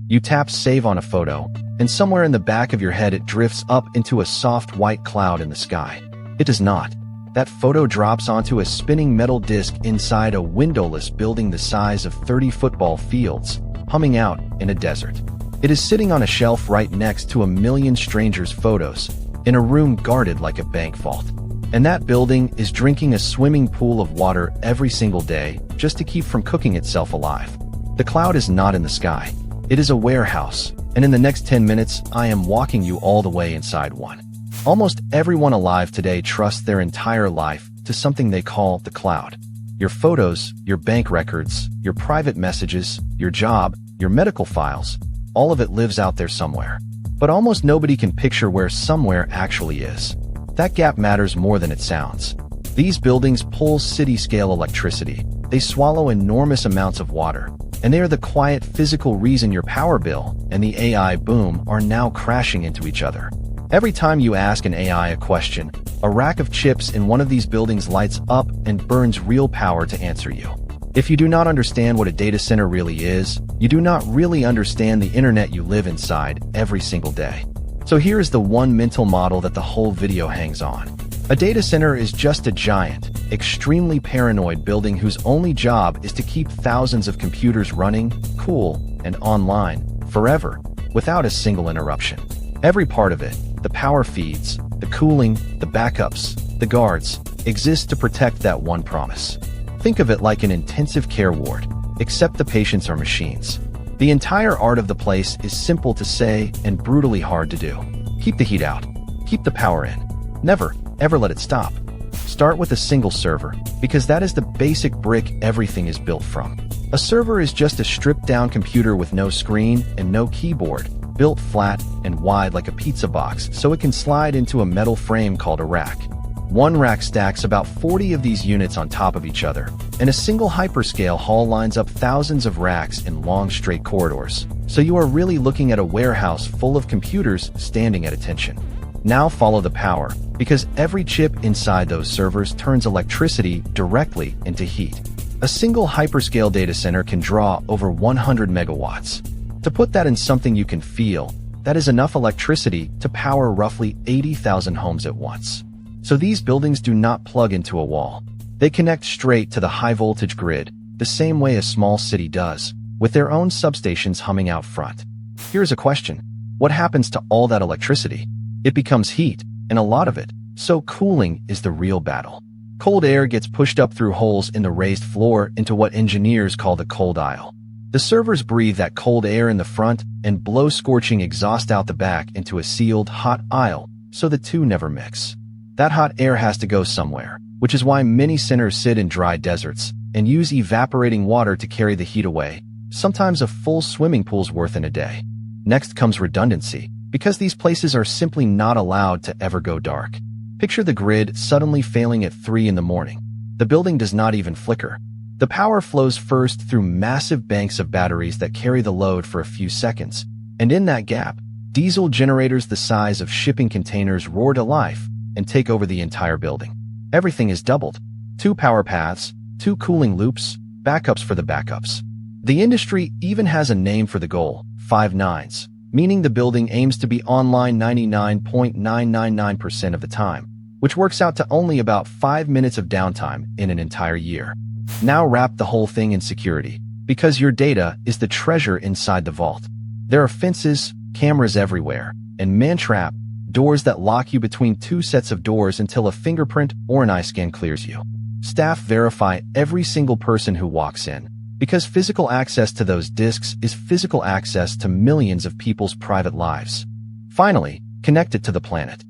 You tap save on a photo, and somewhere in the back of your head it drifts up into a soft white cloud in the sky. It does not. That photo drops onto a spinning metal disc inside a windowless building the size of 30 football fields, humming out in a desert. It is sitting on a shelf right next to a million strangers' photos, in a room guarded like a bank vault. And that building is drinking a swimming pool of water every single day just to keep from cooking itself alive. The cloud is not in the sky. It is a warehouse, and in the next 10 minutes, I am walking you all the way inside one. Almost everyone alive today trusts their entire life to something they call the cloud. Your photos, your bank records, your private messages, your job, your medical files, all of it lives out there somewhere. But almost nobody can picture where somewhere actually is. That gap matters more than it sounds. These buildings pull city-scale electricity. They swallow enormous amounts of water. And they are the quiet physical reason your power bill and the AI boom are now crashing into each other. Every time you ask an AI a question, a rack of chips in one of these buildings lights up and burns real power to answer you. If you do not understand what a data center really is, you do not really understand the internet you live inside every single day. So here is the one mental model that the whole video hangs on. A data center is just a giant, extremely paranoid building whose only job is to keep thousands of computers running, cool, and online, forever, without a single interruption. Every part of it, the power feeds, the cooling, the backups, the guards, exists to protect that one promise. Think of it like an intensive care ward, except the patients are machines. The entire art of the place is simple to say and brutally hard to do. Keep the heat out. Keep the power in. Never, ever let it stop. Start with a single server, because that is the basic brick everything is built from. A server is just a stripped-down computer with no screen and no keyboard, built flat and wide like a pizza box so it can slide into a metal frame called a rack. One rack stacks about 40 of these units on top of each other, and a single hyperscale hall lines up thousands of racks in long straight corridors. So you are really looking at a warehouse full of computers standing at attention. Now follow the power, because every chip inside those servers turns electricity directly into heat. A single hyperscale data center can draw over 100 megawatts. To put that in something you can feel, that is enough electricity to power roughly 80,000 homes at once. So these buildings do not plug into a wall. They connect straight to the high-voltage grid, the same way a small city does, with their own substations humming out front. Here's a question. What happens to all that electricity? It becomes heat, and a lot of it, so cooling is the real battle. Cold air gets pushed up through holes in the raised floor into what engineers call the cold aisle. The servers breathe that cold air in the front and blow scorching exhaust out the back into a sealed, hot aisle, so the two never mix. That hot air has to go somewhere, which is why many centers sit in dry deserts and use evaporating water to carry the heat away, sometimes a full swimming pool's worth in a day. Next comes redundancy, because these places are simply not allowed to ever go dark. Picture the grid suddenly failing at 3 in the morning. The building does not even flicker. The power flows first through massive banks of batteries that carry the load for a few seconds, and in that gap, diesel generators the size of shipping containers roar to life and take over the entire building. Everything is doubled. 2 power paths, 2 cooling loops, backups for the backups. The industry even has a name for the goal, 5 nines, meaning the building aims to be online 99.999% of the time, which works out to only about 5 minutes of downtime in an entire year. Now wrap the whole thing in security, because your data is the treasure inside the vault. There are fences, cameras everywhere, and man-trap, doors that lock you between 2 sets of doors until a fingerprint or an eye scan clears you. Staff verify every single person who walks in, because physical access to those disks is physical access to millions of people's private lives. Finally, connect it to the planet.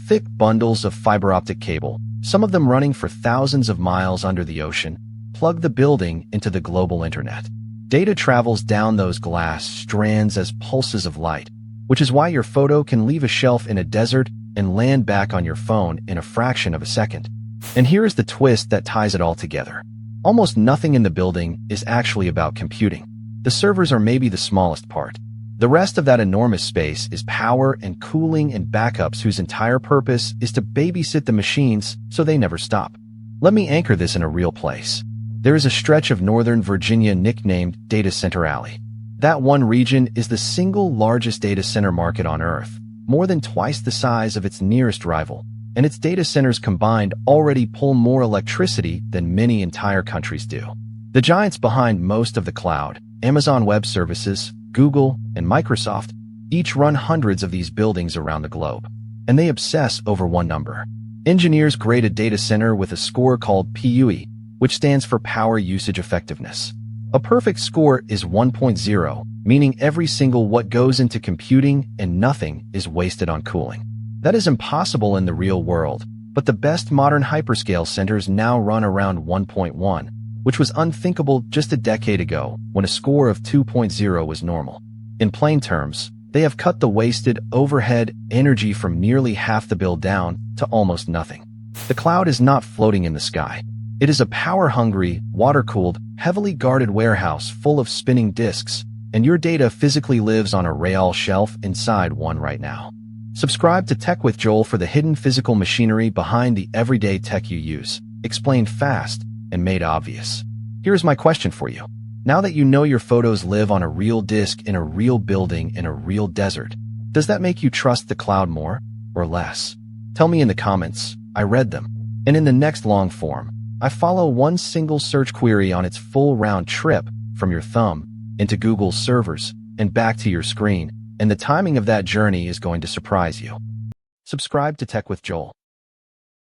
Thick bundles of fiber optic cable, some of them running for thousands of miles under the ocean, plug the building into the global internet. Data travels down those glass strands as pulses of light, which is why your photo can leave a shelf in a desert and land back on your phone in a fraction of a second. And here is the twist that ties it all together. Almost nothing in the building is actually about computing. The servers are maybe the smallest part. The rest of that enormous space is power and cooling and backups whose entire purpose is to babysit the machines so they never stop. Let me anchor this in a real place. There is a stretch of Northern Virginia nicknamed Data Center Alley. That one region is the single largest data center market on Earth, more than twice the size of its nearest rival, and its data centers combined already pull more electricity than many entire countries do. The giants behind most of the cloud, Amazon Web Services, Google, and Microsoft, each run hundreds of these buildings around the globe, and they obsess over one number. Engineers grade a data center with a score called PUE, which stands for Power Usage Effectiveness. A perfect score is 1.0, meaning every single watt goes into computing and nothing is wasted on cooling. That is impossible in the real world, but the best modern hyperscale centers now run around 1.1, which was unthinkable just a decade ago when a score of 2.0 was normal. In plain terms, they have cut the wasted overhead energy from nearly half the bill down to almost nothing. The cloud is not floating in the sky. It is a power-hungry, water-cooled, heavily guarded warehouse full of spinning disks, and your data physically lives on a rail shelf inside one right now. Subscribe to Tech with Joel for the hidden physical machinery behind the everyday tech you use, explained fast and made obvious. Here's my question for you. Now that you know your photos live on a real disk in a real building in a real desert, does that make you trust the cloud more or less? Tell me in the comments. I read them. And in the next long form, I follow one single search query on its full round trip from your thumb into Google's servers and back to your screen, and the timing of that journey is going to surprise you. Subscribe to Tech with Joel.